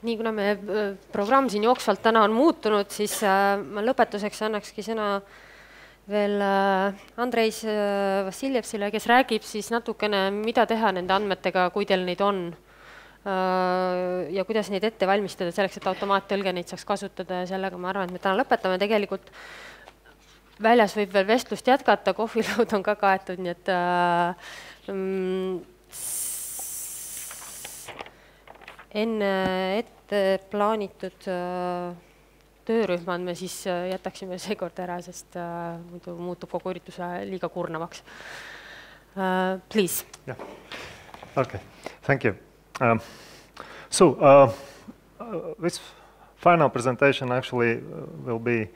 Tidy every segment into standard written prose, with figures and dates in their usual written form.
Nii, kuna me programm siin jooksvalt täna on muutunud, siis ma lõpetuseks annakski sõna veel Andrejs Vasiljevsile, kes räägib siis natukene, mida teha nende andmetega, kui teil neid on ja kuidas neid ette valmistada selleks, et automaattõlge neid saaks kasutada ja sellega ma arvan, et me täna lõpetame. Tegelikult väljas võib veel vestlust jätkata, kohvilaud on ka kaetud, nii et enne ette plaanitud töörühmad me siis jätaksime seekord ära, sest muidu muutub kogu ürituse liiga kurnavaks. Please. Yeah. Okay, thank you. This final presentation actually will be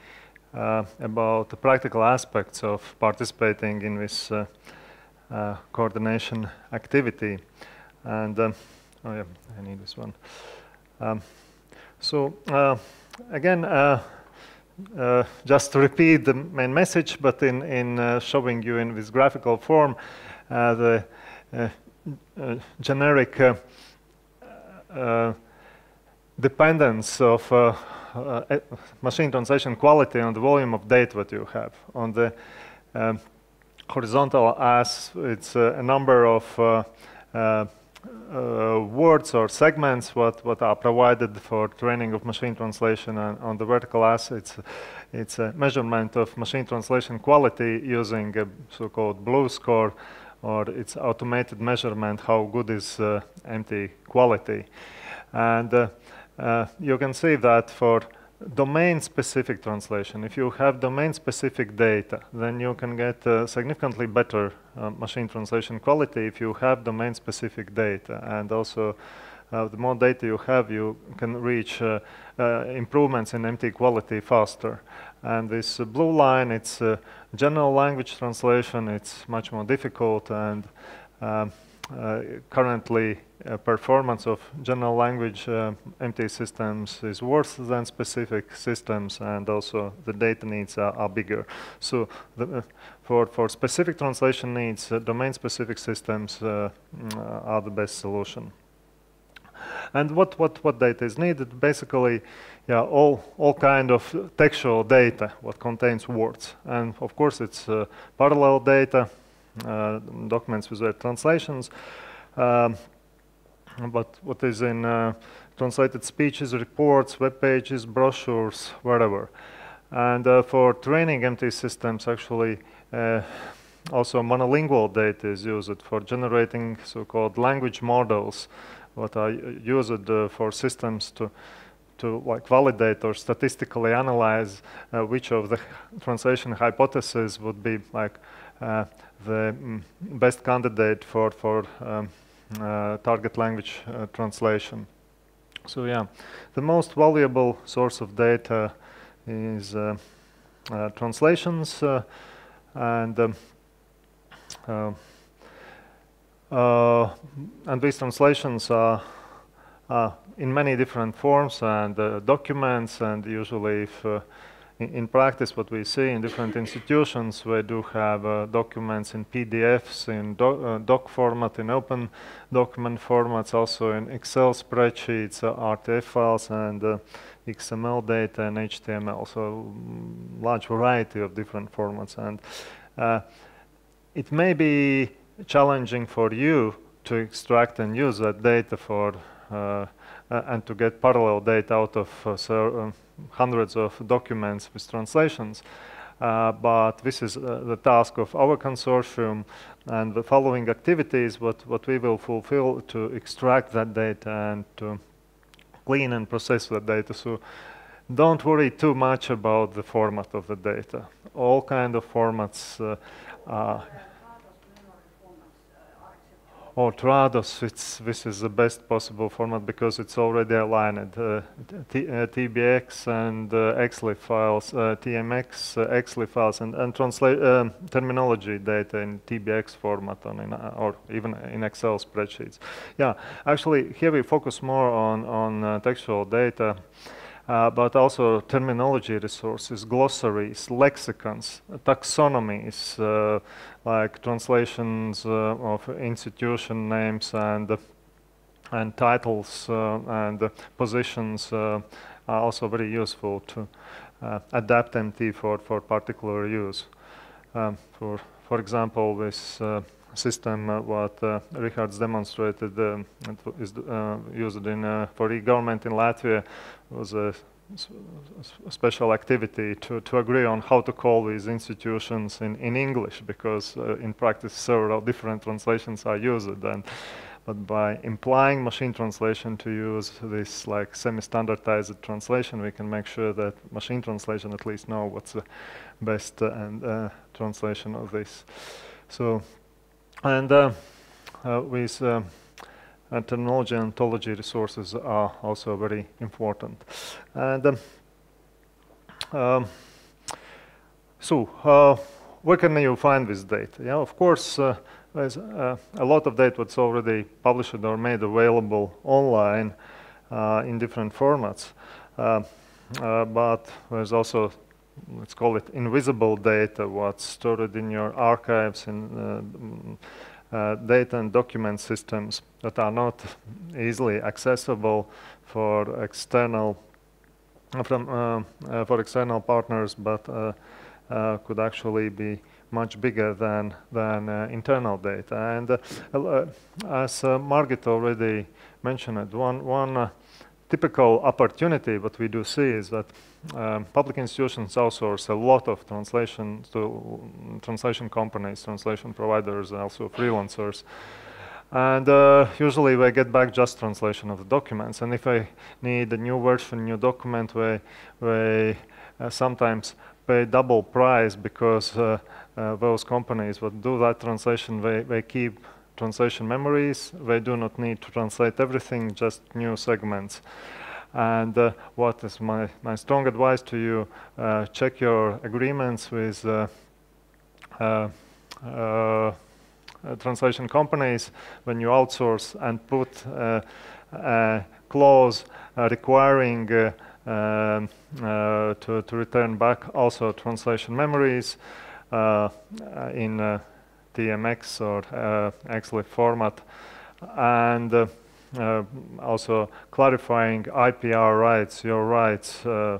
about the practical aspects of participating in this coordination activity. And oh yeah, I need this one. Again, just to repeat the main message, but in showing you in this graphical form the generic dependence of machine translation quality on the volume of data that you have. On the horizontal as it's a number of words or segments what are provided for training of machine translation, and on the vertical as it's a measurement of machine translation quality using a so-called blue score, or it's automated measurement how good is empty quality. And you can see that for domain-specific translation, if you have domain-specific data, then you can get significantly better machine translation quality if you have domain-specific data. And also, the more data you have, you can reach improvements in MT quality faster. And this blue line, it's general language translation. It's much more difficult, and currently performance of general language MT systems is worse than specific systems, and also the data needs are bigger. So for specific translation needs, domain-specific systems are the best solution. And what data is needed? Basically, yeah, all kind of textual data what contains words, and of course it's parallel data, documents with their translations. But what is in translated speeches, reports, web pages, brochures, wherever. And for training MT systems, actually, also monolingual data is used for generating so-called language models, what are used for systems to like validate or statistically analyze which of the translation hypotheses would be like the best candidate for target language translation. So yeah, the most valuable source of data is translations, and these translations are in many different forms and documents, and usually if in practice what we see in different institutions, we do have documents in PDFs, in doc format, in open document formats, also in Excel spreadsheets, RTF files, and XML data and HTML, so large variety of different formats. And it may be challenging for you to extract and use that data for and to get parallel data out of hundreds of documents with translations, but this is the task of our consortium, and the following activities what we will fulfill to extract that data and to clean and process that data. So don't worry too much about the format of the data. All kind of formats or Trados, this is the best possible format because it's already aligned. TBX and XLIF files, TMX, XLIF files, and translate terminology data in TBX format or even in Excel spreadsheets. Yeah, actually here we focus more on textual data, but also terminology resources, glossaries, lexicons, taxonomies, like translations of institution names and and titles and positions are also very useful to adapt MT for particular use. For example, this system what Richard's demonstrated is used in for e-government in Latvia was a special activity to agree on how to call these institutions in English, because in practice several different translations are used, but by implying machine translation to use this like semi-standardized translation, we can make sure that machine translation at least know what's the best translation of this. So, and with terminology and ontology resources are also very important. And where can you find this data? Yeah, of course, there's a lot of data that's already published or made available online in different formats. But there's also, let's call it invisible data, what's stored in your archives in data and document systems that are not easily accessible for external partners, but could actually be much bigger than internal data. And as Margit already mentioned, one typical opportunity what we do see is that public institutions outsource a lot of translation to translation companies, translation providers, and also freelancers. And usually they get back just translation of the documents. And if I need a new version, new document, they sometimes pay double price, because those companies that do that translation, they keep translation memories. They do not need to translate everything, just new segments. And what is my strong advice to you, check your agreements with translation companies when you outsource, and put a clause requiring to return back also translation memories in TMX or XLIF format, and also clarifying IPR rights, your rights to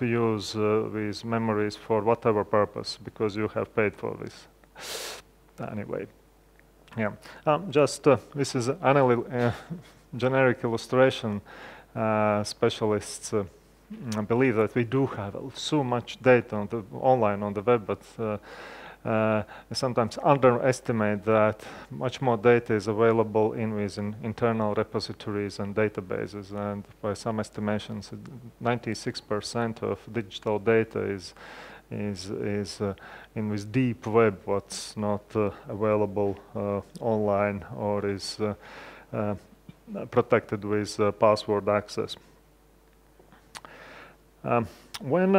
use these memories for whatever purpose, because you have paid for this. Anyway, yeah, this is an generic illustration. Specialists believe that we do have so much data on online on the web, but sometimes underestimate that much more data is available in internal repositories and databases. And by some estimations, 96% of digital data is in this deep web, what's not available online or is protected with password access. When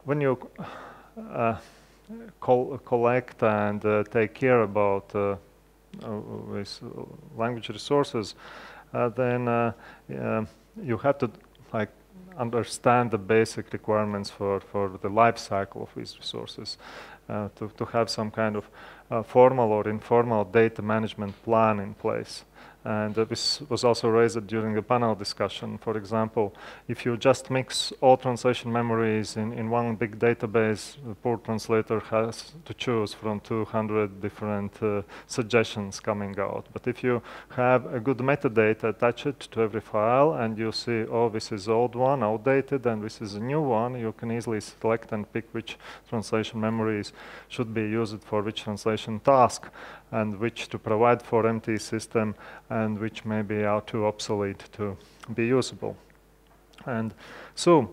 you collect and take care about with language resources, then you have to understand the basic requirements for the life cycle of these resources, to have some kind of formal or informal data management plan in place. And this was also raised during the panel discussion. For example, if you just mix all translation memories in one big database, the poor translator has to choose from 200 different suggestions coming out. But if you have a good metadata attached to every file, and you see, oh, this is old one, outdated, and this is a new one, you can easily select and pick which translation memories should be used for which translation task, and which to provide for MT system, and which maybe are too obsolete to be usable. And so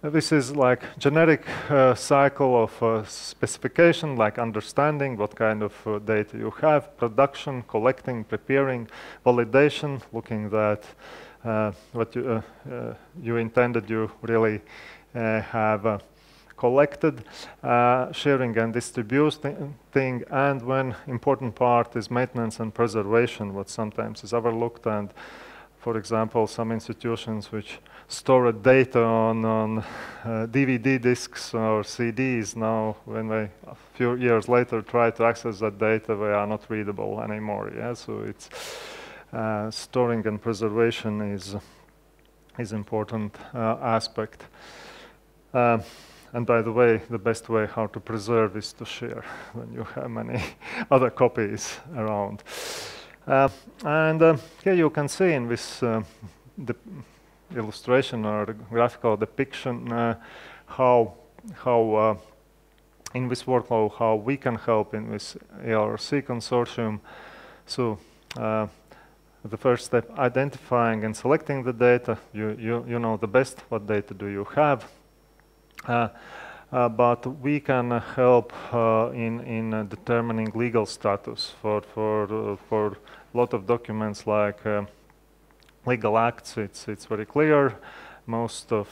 this is like generic cycle of specification, like understanding what kind of data you have, production, collecting, preparing, validation, looking that what you intended you really have collected, sharing and distributing, and when important part is maintenance and preservation, what sometimes is overlooked. And for example, some institutions which store data on DVD discs or CDs, now when they, a few years later, try to access that data, they are not readable anymore. Yeah? So it's storing and preservation is important aspect. And by the way, the best way how to preserve is to share when you have many other copies around. Here you can see in this the illustration or graphical depiction how in this workflow how we can help in this ELRC consortium. So the first step, identifying and selecting the data. You know the best what data do you have. But we can help in determining legal status for a lot of documents like legal acts. It's very clear. Most of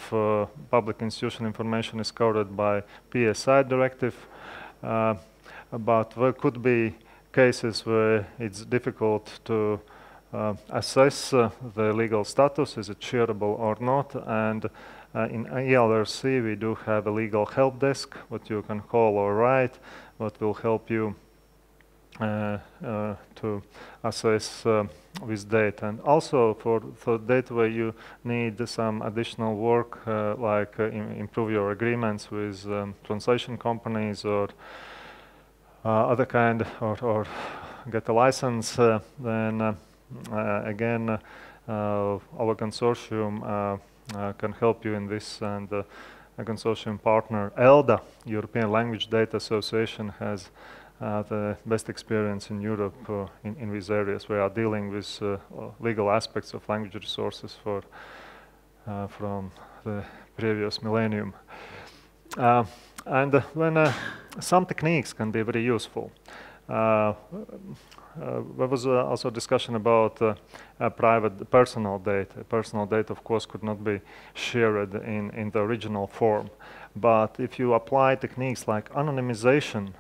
public institution information is covered by PSI directive, but there could be cases where it's difficult to assess the legal status, is it shareable or not, and in ELRC we do have a legal help desk, what you can call or write, what will help you to assess this data. And also for data where you need some additional work, like improve your agreements with translation companies or other kind, or get a license, then again our consortium can help you in this, and a consortium partner, ELDA, European Language Data Association, has the best experience in Europe in these areas. We are dealing with legal aspects of language resources from the previous millennium. And when some techniques can be very useful. There was also discussion about private personal data. Personal data, of course, could not be shared in the original form. But if you apply techniques like anonymization,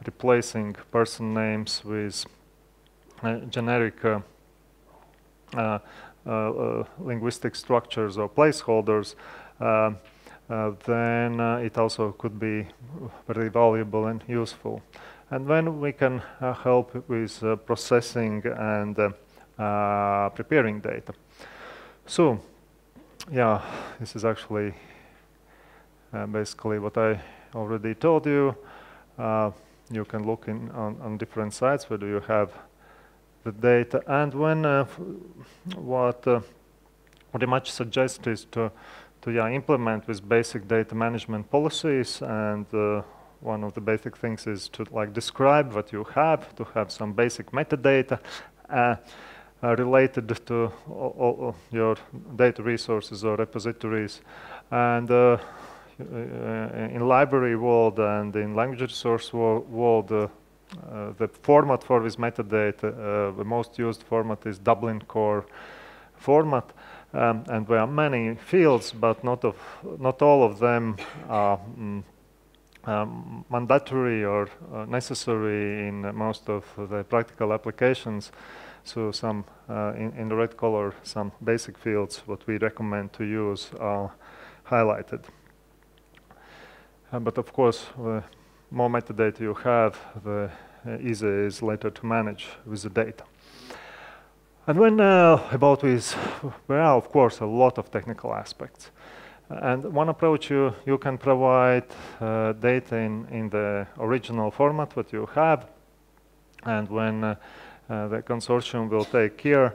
replacing person names with generic linguistic structures or placeholders, then it also could be very valuable and useful. And then we can help with processing and preparing data. So, yeah, this is actually basically what I already told you. You can look on different sites where do you have the data. And when what I much suggest is to implement with basic data management policies, and one of the basic things is to describe what you have, to have some basic metadata related to all your data resources or repositories. And in library world and in language resource world, the format for this metadata, the most used format is Dublin Core format. And there are many fields, but not all of them are mandatory or necessary in most of the practical applications. So some in the red color, some basic fields what we recommend to use are highlighted. But of course, the more metadata you have, the easier it is later to manage with the data. And when about this, there are of course a lot of technical aspects. And one approach, you can provide data in the original format what you have, and when the consortium will take care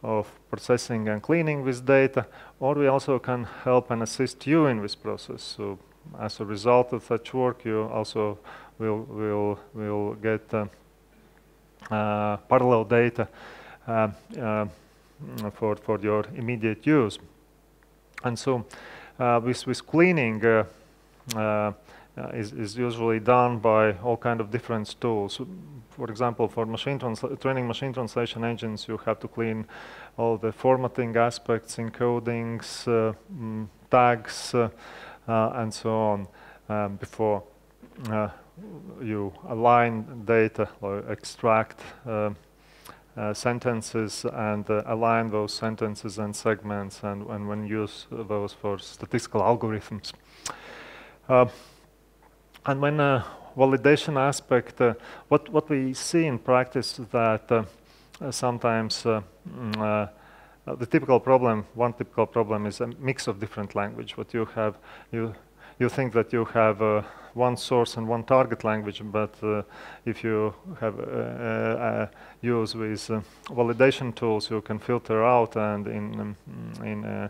of processing and cleaning this data, or we also can help and assist you in this process. So as a result of such work, you also will get parallel data for your immediate use. And so with cleaning is usually done by all kind of different tools. For example, for training machine translation engines, you have to clean all the formatting aspects, encodings, tags, and so on before you align data or extract sentences and align those sentences and segments and when use those for statistical algorithms. And when validation aspect, what we see in practice is that sometimes the typical problem, one typical problem is a mix of different language. What you have, you think that you have one source and one target language, but if you have use with validation tools, you can filter out, and in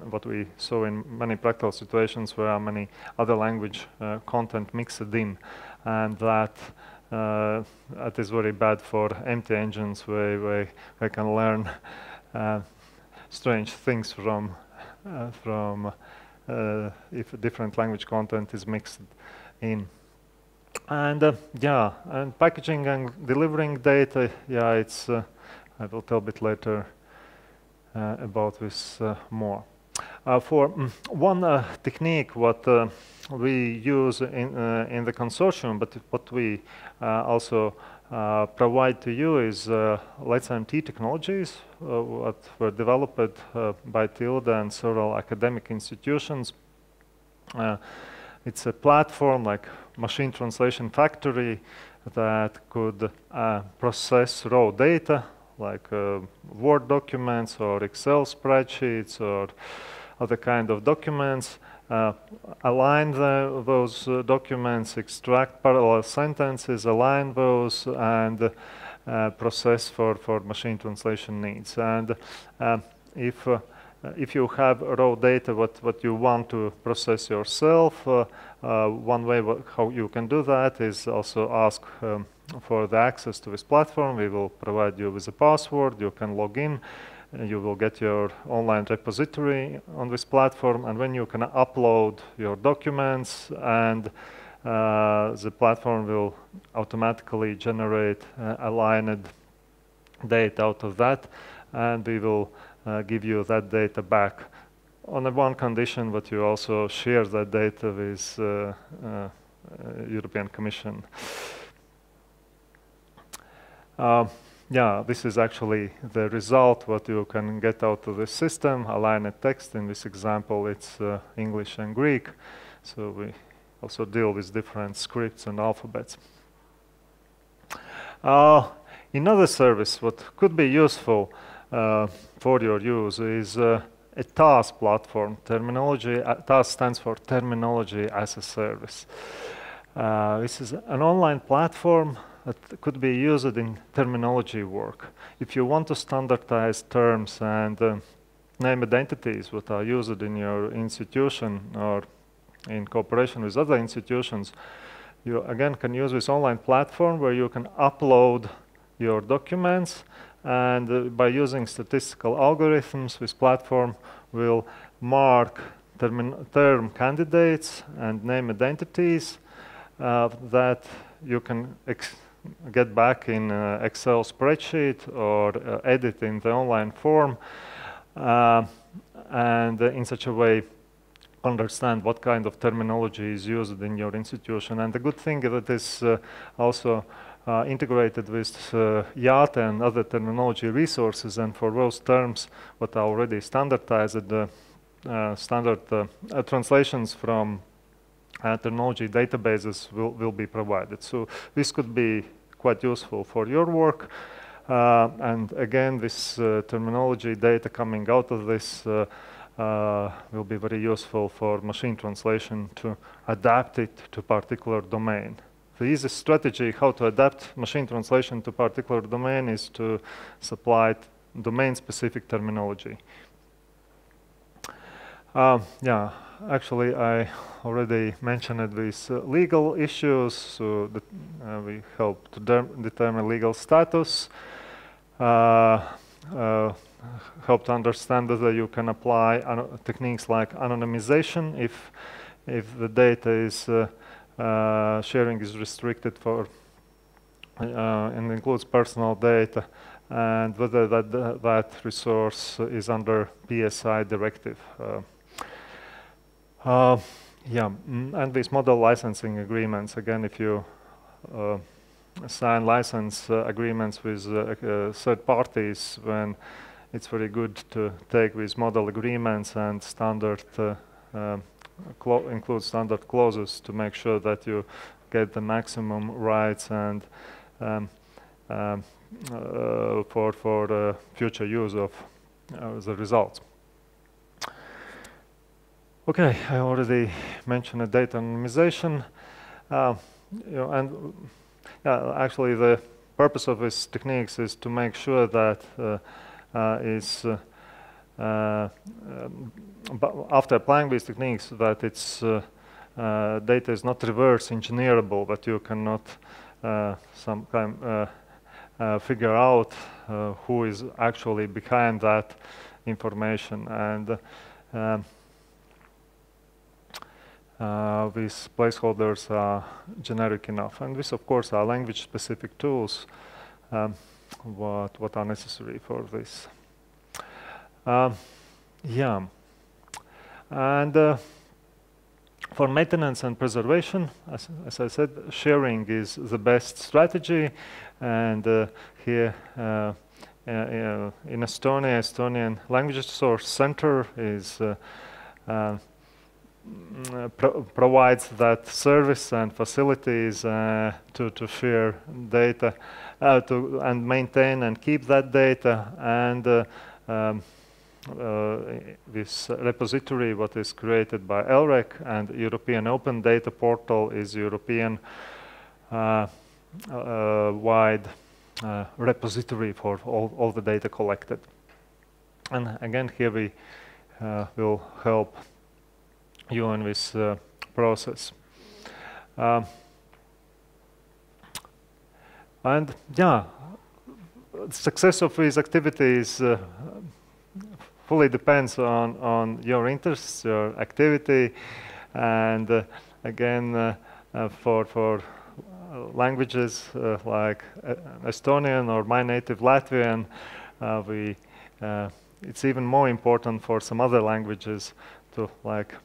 what we saw in many practical situations where are many other language content mixed in, and that is very bad for empty engines where they can learn strange things from if different language content is mixed in. And yeah, and packaging and delivering data, yeah, it's I will tell a bit later about this more. For one technique what we use in the consortium, but what we also provide to you is Let's MT technologies, what were developed by Tilde and several academic institutions. It's a platform like machine translation factory that could process raw data like Word documents or Excel spreadsheets or other kind of documents, align those documents, extract parallel sentences, align those, and process for machine translation needs. And if you have raw data what you want to process yourself, one way how you can do that is also ask for the access to this platform. We will provide you with a password. You can log in. You will get your online repository on this platform, and when you can upload your documents, and the platform will automatically generate aligned data out of that, and we will give you that data back on the one condition that you also share that data with European Commission. Yeah, this is actually the result what you can get out of the system. Aligned text, in this example it's English and Greek, so we also deal with different scripts and alphabets. Another service what could be useful for your use is a TaaS platform. Terminology, TaaS stands for Terminology as a Service. This is an online platform that could be used in terminology work. If you want to standardize terms and name identities that are used in your institution or in cooperation with other institutions, you again can use this online platform where you can upload your documents, and by using statistical algorithms, this platform will mark term candidates and name identities that you can get back in Excel spreadsheet or edit in the online form, and in such a way understand what kind of terminology is used in your institution. And the good thing is that this also integrated with IATE and other terminology resources, and for those terms what are already standardized, standard translations from terminology databases will be provided. So this could be quite useful for your work. And again, this terminology data coming out of this will be very useful for machine translation to adapt it to particular domain. The easiest strategy how to adapt machine translation to particular domain is to supply domain-specific terminology. Yeah, actually I already mentioned these legal issues, so that, we help to determine legal status, help to understand whether you can apply techniques like anonymization if the data is sharing is restricted for and includes personal data, and whether that resource is under PSI directive. Yeah, and these model licensing agreements, again, if you sign license agreements with third parties when it's very good to take these model agreements and standard include standard clauses to make sure that you get the maximum rights and for future use of the results. Okay, I already mentioned the data anonymization, actually the purpose of these techniques is to make sure that after applying these techniques, that its data is not reverse engineerable, that you cannot figure out who is actually behind that information, and these placeholders are generic enough. And this, of course, are language-specific tools what are necessary for this. Yeah, and for maintenance and preservation, as I said, sharing is the best strategy. And here in Estonia, Estonian Language Source Center is provides that service and facilities to share data, and maintain and keep that data, and this repository, what is created by ELRC, and European Open Data Portal is European wide repository for all the data collected. And again, here we will help you in this process. And yeah, success of these activities fully depends on your interests, your activity, and again, for languages like Estonian or my native Latvian, it's even more important for some other languages to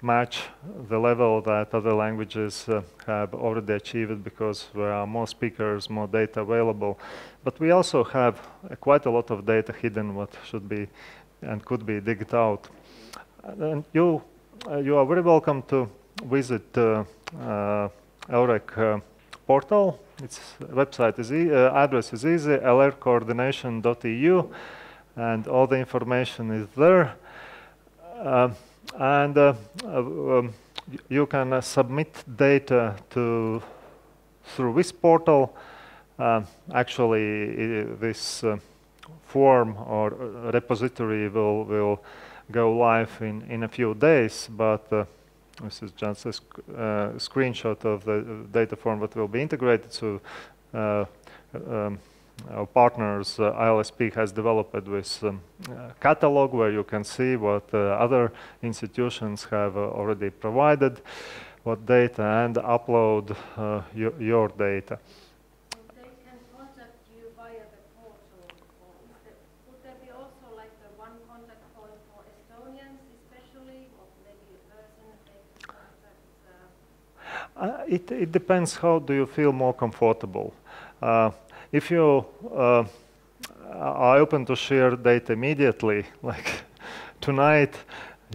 match the level that other languages have already achieved, because there are more speakers, more data available. But we also have quite a lot of data hidden what should be and could be digged out. And you are very welcome to visit ELRC portal. Its website is address is easy, lrcoordination.eu, and all the information is there. And you can submit data through this portal. Actually, this form or repository will go live in a few days, but this is just a screenshot of the data form that will be integrated. So our partners, ILSP, has developed this catalog where you can see what other institutions have already provided, what data, and upload your data. They can contact you via the portal, or would there be also like the one contact point for Estonians especially, or maybe a person they can contact? It depends how do you feel more comfortable. If you are open to share data immediately, like tonight,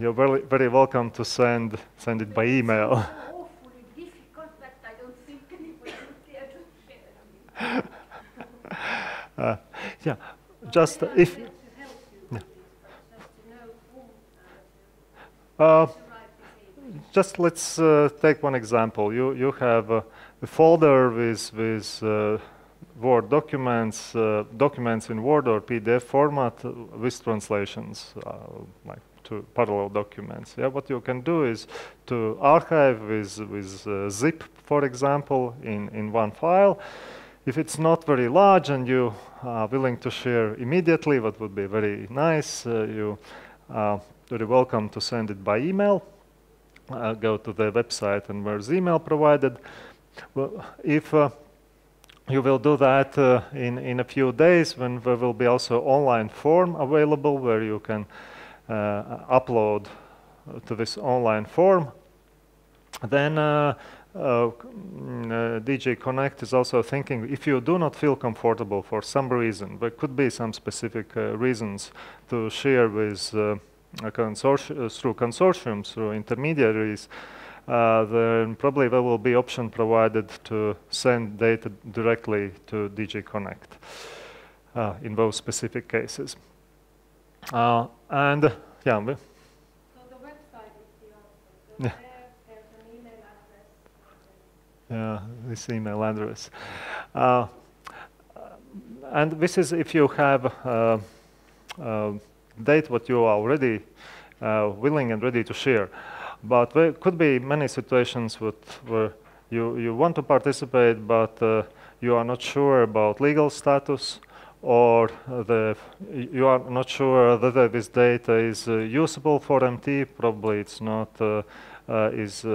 you're very welcome to send it by email. It's so awfully difficult that I don't think anybody would care to share. Yeah, just if. To help you with this, but just to know whom to write this email. Just let's take one example. You have a folder with Word documents, documents in Word or PDF format with translations, like to parallel documents. Yeah, what you can do is to archive with zip, for example, in one file. If it's not very large and you are willing to share immediately, what would be very nice, you are very welcome to send it by email. Go to the website and there's email provided. Well, if you will do that in a few days, when there will be also online form available where you can upload to this online form. Then DG Connect is also thinking if you do not feel comfortable for some reason, there could be some specific reasons to share with through consortiums, through intermediaries, then probably there will be option provided to send data directly to DG Connect in those specific cases. And yeah. So the website is the answer. So there's an email address. Yeah, this email address. And this is if you have data what you are already willing and ready to share. But there could be many situations where you want to participate, but you are not sure about legal status, or you are not sure whether this data is usable for MT. Probably it's not is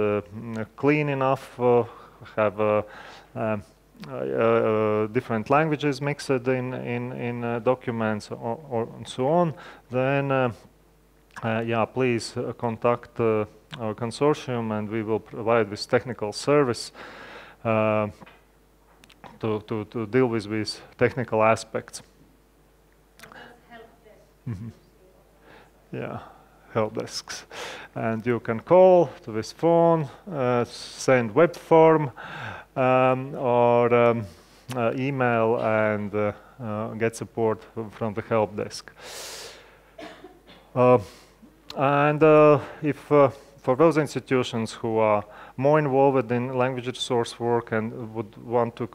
clean enough, have different languages mixed in documents or so on. Then yeah, please contact our consortium, and we will provide this technical service to deal with these technical aspects. Yeah, help desks. And you can call to this phone, send web form, or email and get support from the help desk. And if for those institutions who are more involved in language resource work and would want to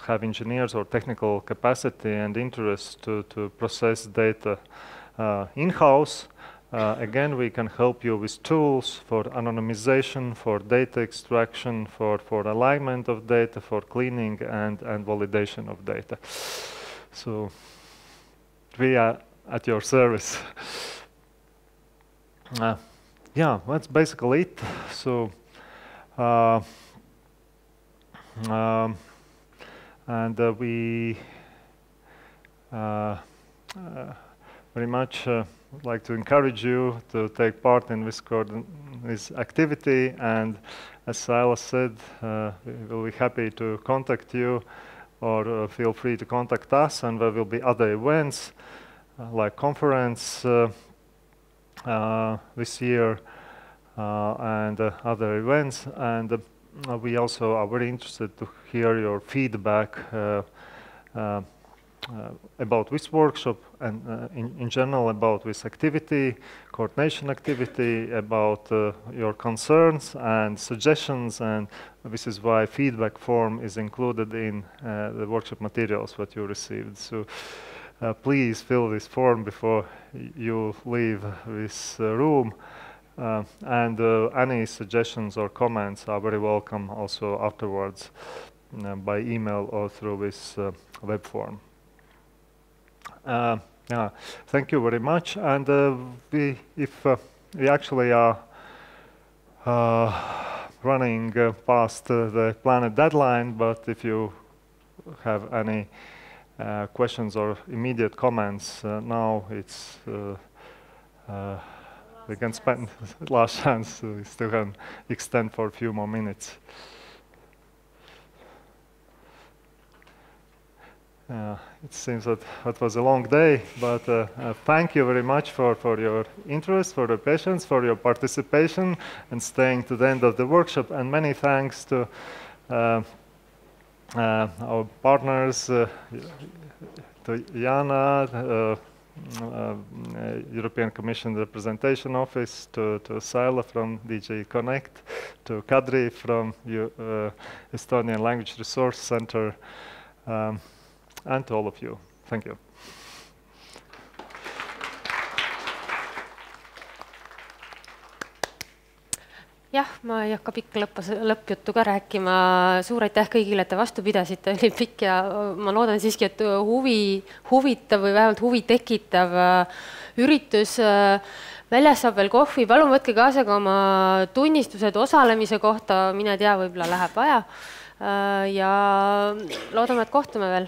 have engineers or technical capacity and interest to process data in-house, again, we can help you with tools for anonymization, for data extraction, for alignment of data, for cleaning and validation of data. So we are at your service. Yeah, that's basically it. So, and we very much like to encourage you to take part in this activity. And as Silas said, we will be happy to contact you, or feel free to contact us, and there will be other events like conference this year and other events. And we also are very interested to hear your feedback about this workshop and in general about this activity, coordination activity, about your concerns and suggestions, and this is why feedback form is included in the workshop materials that you received. So please fill this form before you leave this room, and any suggestions or comments are very welcome also afterwards by email or through this web form. Yeah, thank you very much. And we actually are running past the planned deadline, but if you have any questions or immediate comments, now it's we can spend last chance, so we still can extend for a few more minutes. It seems that it was a long day, but thank you very much for your interest, for your patience, for your participation, and staying to the end of the workshop. And many thanks to our partners, to Jana, European Commission Representation Office, to Saila from DG Connect, to Kadri from Estonian Language Resource Center, and to all of you. Thank you. Jah, ma ei hakka pikka lõppjuttu ka rääkima. Suur aitäh kõigile, et te vastu pidasite. Oli pikk ja ma loodan siiski, et huvitav või vähemalt huvi tekitav üritus. Väljas saab veel kohvi. Palun võtke kaasa ka oma tunnistused osalemise kohta. Mine tea, võib-olla läheb vaja. Ja loodame, et kohtume veel.